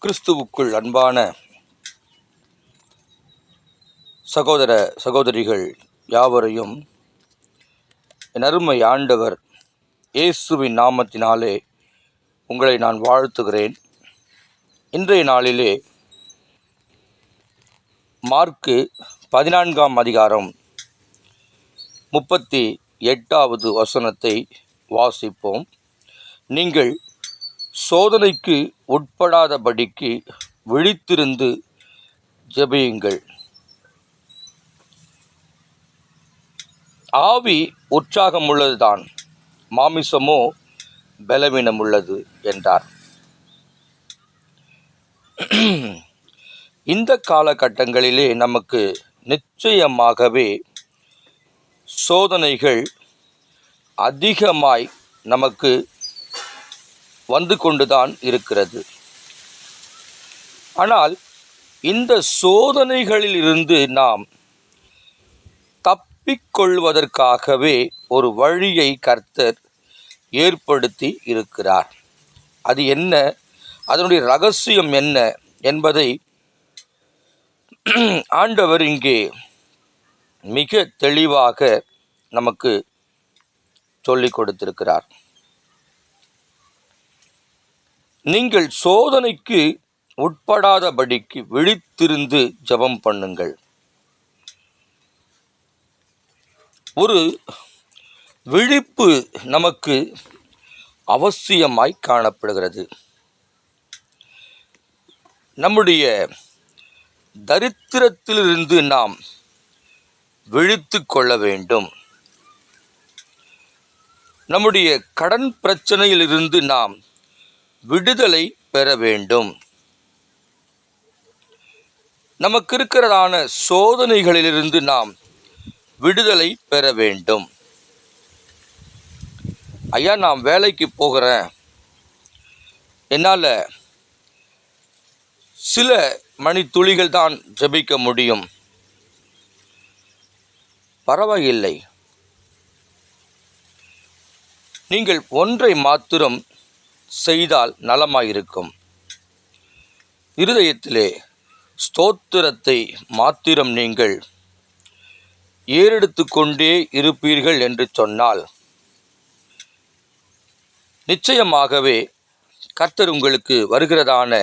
கிறிஸ்துவுக்குள் அன்பான சகோதர சகோதரிகள் யாவரையும் என் அருமை ஆண்டவர் இயேசுவின் நாமத்தினாலே உங்களை நான் வாழ்த்துகிறேன். இன்றைய நாளிலே மார்க்கு 14ஆம் அதிகாரம் 38வது வசனத்தை வாசிப்போம். நீங்கள் சோதனைக்கு உட்படாதபடிக்கு விழித்திருந்து ஜெபியுங்கள். ஆவி உற்சாகம் உள்ளதுதான், மாமிசமோ பலவீனம் உள்ளது என்றார். இந்த காலகட்டங்களிலே நமக்கு நிச்சயமாகவே சோதனைகள் அதிகமாய் நமக்கு வந்து கொண்டுதான் இருக்கிறது. ஆனால் இந்த சோதனைகளில் இருந்து நாம் தப்பிக்கொள்வதற்காகவே ஒரு வழியை கர்த்தர் ஏற்படுத்தி இருக்கிறார். அது என்ன, அதனுடைய ரகசியம் என்ன என்பதை ஆண்டவர் இங்கே மிக தெளிவாக நமக்கு சொல்லிக் கொடுத்திருக்கிறார். நீங்கள் சோதனைக்கு உட்படாதபடிக்கு விழித்திருந்து ஜெபம் பண்ணுங்கள். ஒரு விழிப்பு நமக்கு அவசியமாய் காணப்படுகிறது. நம்முடைய தரித்திரத்திலிருந்து நாம் விழித்து கொள்ள வேண்டும். நம்முடைய கடன் பிரச்சனையிலிருந்து நாம் விடுதலை பெற வேண்டும். நமக்கு இருக்கிறதான சோதனைகளிலிருந்து நாம் விடுதலை பெற வேண்டும். ஐயா, நான் வேலைக்கு போகிறேன், என்னால் சில மணித்துளிகள் தான் ஜெபிக்க முடியும். பரவாயில்லை, நீங்கள் ஒன்றை மாத்திரம் செய்தால் நலமாயிருக்கும். இருதயத்திலே ஸ்தோத்திரத்தை மாத்திரம் நீங்கள் ஏறெடுத்து கொண்டே இருப்பீர்கள் என்று சொன்னால் நிச்சயமாகவே கர்த்தர் உங்களுக்கு வருகிறதான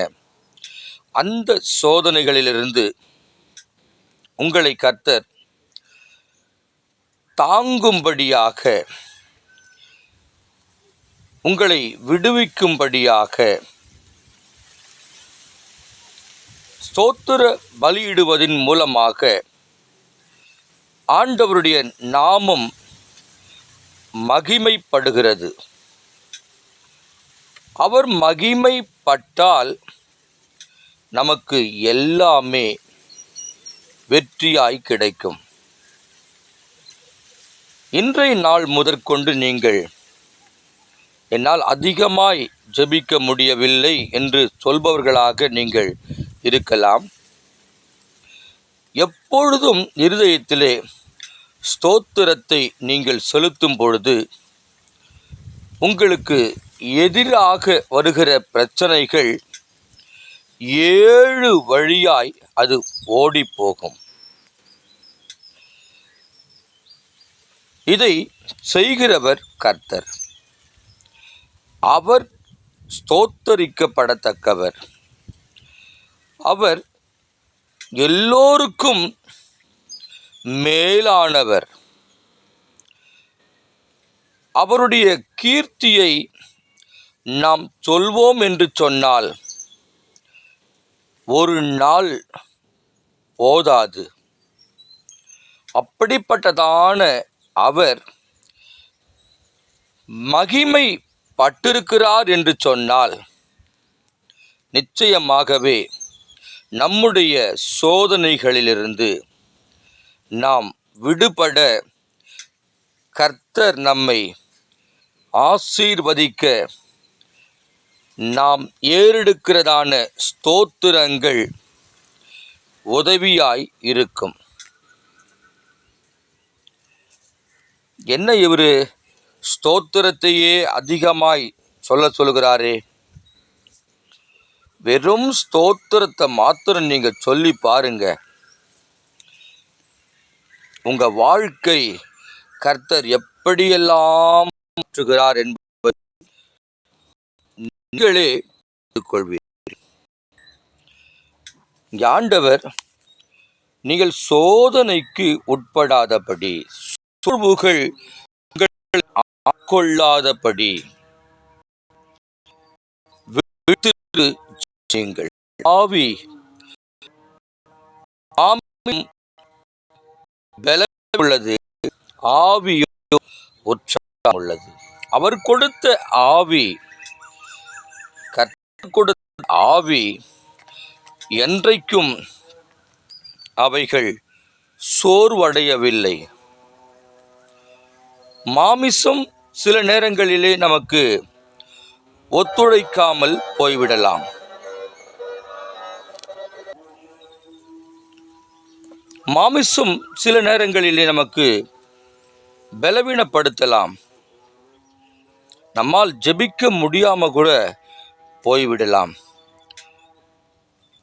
அந்த சோதனைகளிலிருந்து உங்களை கர்த்தர் தாங்கும்படியாக, உங்களை விடுவிக்கும்படியாக ஸ்தோத்திர பலியிடுவதின் மூலமாக ஆண்டவருடைய நாமம் மகிமைப்படுகிறது. அவர் மகிமைப்பட்டால் நமக்கு எல்லாமே வெற்றியாய் கிடைக்கும். இன்றைய நாள் முதற்கொண்டு நீங்கள் என்னால் அதிகமாய் ஜெபிக்க முடியவில்லை என்று சொல்பவர்களாக நீங்கள் இருக்கலாம். எப்பொழுதும் இருதயத்திலே ஸ்தோத்திரத்தை நீங்கள் செலுத்தும் பொழுது உங்களுக்கு எதிராக வருகிற பிரச்சனைகள் 7 வழியாய் அது ஓடி போகும். இதை செய்கிறவர் கர்த்தர். அவர் ஸ்தோத்தரிக்கப்படத்தக்கவர். அவர் எல்லோருக்கும் மேலானவர். அவருடைய கீர்த்தியை நாம் சொல்வோம் என்று சொன்னால் ஒரு நாள் போதாது. அப்படிப்பட்டதான அவர் மகிமை பட்டிருக்கிறார் என்று சொன்னால் நிச்சயமாகவே நம்முடைய சோதனைகளிலிருந்து நாம் விடுபட கர்த்தர் நம்மை ஆசீர்வதிக்க நாம் ஏறெடுக்கிறதான ஸ்தோத்திரங்கள் உதவியாய் இருக்கும். என்ன இவர் ஸ்தோத்திரத்தையே அதிகமாய் சொல்லுகிறாரே? வெறும் ஸ்தோத்திரத்தை மாத்திரம் நீங்க சொல்லி பாருங்க, உங்க வாழ்க்கை கர்த்தர் எப்படியெல்லாம் மாற்றுகிறார் என்பதை நீங்களே கொள்வீர். ஆண்டவர் நீங்கள் சோதனைக்கு உட்படாதபடி, சோர்வுகள் ஆட்கொள்ளாதபடி செய்யுங்கள். ஆவி பலம் உள்ளது, ஆவியோ உற்சாகம் உள்ளது. அவர் கொடுத்த ஆவி, கர்த்தர் கொடுத்த ஆவி என்றைக்கும் அவைகள் சோர்வடையவில்லை. மாமிசம் சில நேரங்களிலே நமக்கு ஒத்துழைக்காமல் போய்விடலாம். மாமிசம் சில நேரங்களிலே நமக்கு பலவீனப்படுத்தலாம். நம்மால் ஜெபிக்க முடியாம கூட போய்விடலாம்.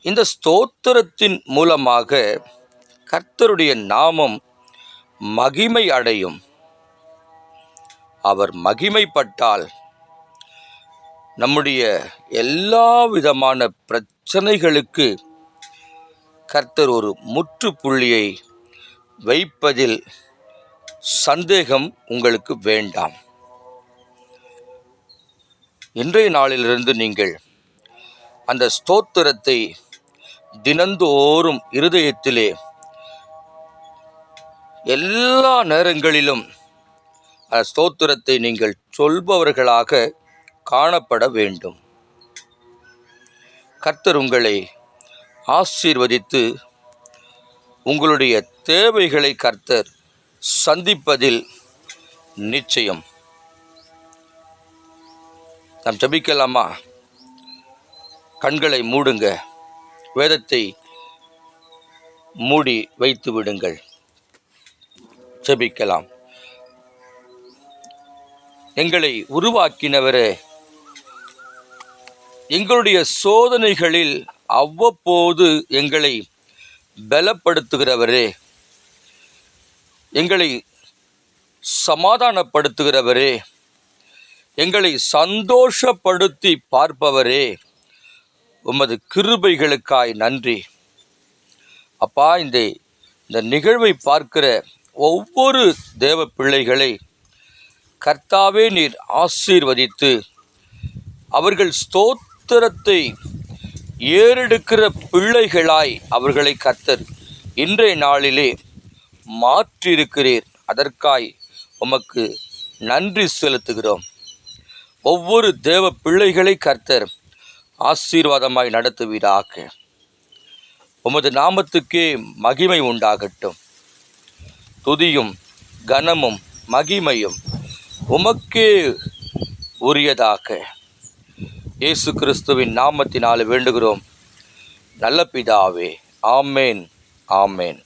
இந்த ஸ்தோத்திரத்தின் மூலமாக கர்த்தருடைய நாமம் மகிமை அடையும். அவர் மகிமைப்பட்டால் நம்முடைய எல்லா விதமான பிரச்சனைகளுக்கு கர்த்தர் ஒரு முற்றுப்புள்ளியை வைப்பதில் சந்தேகம் உங்களுக்கு வேண்டாம். இன்றைய நாளிலிருந்து நீங்கள் அந்த ஸ்தோத்திரத்தை தினந்தோறும் இருதயத்திலே எல்லா நேரங்களிலும் ஸ்தோத்திரத்தை நீங்கள் சொல்பவர்களாக காணப்பட வேண்டும். கர்த்தர் உங்களை ஆசீர்வதித்து உங்களுடைய தேவைகளை கர்த்தர் சந்திப்பதில் நிச்சயம். நாம் ஜெபிக்கலாமா? கண்களை மூடுங்க, வேதத்தை மூடி வைத்து விடுங்கள். ஜெபிக்கலாம். எங்களை உருவாக்கினவரே, எங்களுடைய சோதனைகளில் அவ்வப்போது எங்களை பலப்படுத்துகிறவரே, எங்களை சமாதானப்படுத்துகிறவரே, எங்களை சந்தோஷப்படுத்தி பார்ப்பவரே, உமது கிருபைகளுக்காய் நன்றி. அப்பா, இந்த நிகழ்வை பார்க்கிற ஒவ்வொரு தேவ பிள்ளைகளை கர்த்தாவே நீர் ஆசீர்வதித்து அவர்கள் ஸ்தோத்திரத்தை ஏறெடுக்கிற பிள்ளைகளாய் அவர்களை கர்த்தர் இன்றைய நாளிலே மாற்றியிருக்கிறீர். அதற்காய் உமக்கு நன்றி செலுத்துகிறோம். ஒவ்வொரு தேவ பிள்ளைகளை கர்த்தர் ஆசீர்வாதமாய் நடத்துவீராக. உமது நாமத்துக்கே மகிமை உண்டாகட்டும். துதியும் கனமும் மகிமையும் உமக்கே உரியதாக. இயேசு கிறிஸ்துவின் நாமத்தினாலே வேண்டுகிறோம் நல்ல பிதாவே. ஆமேன், ஆமேன்.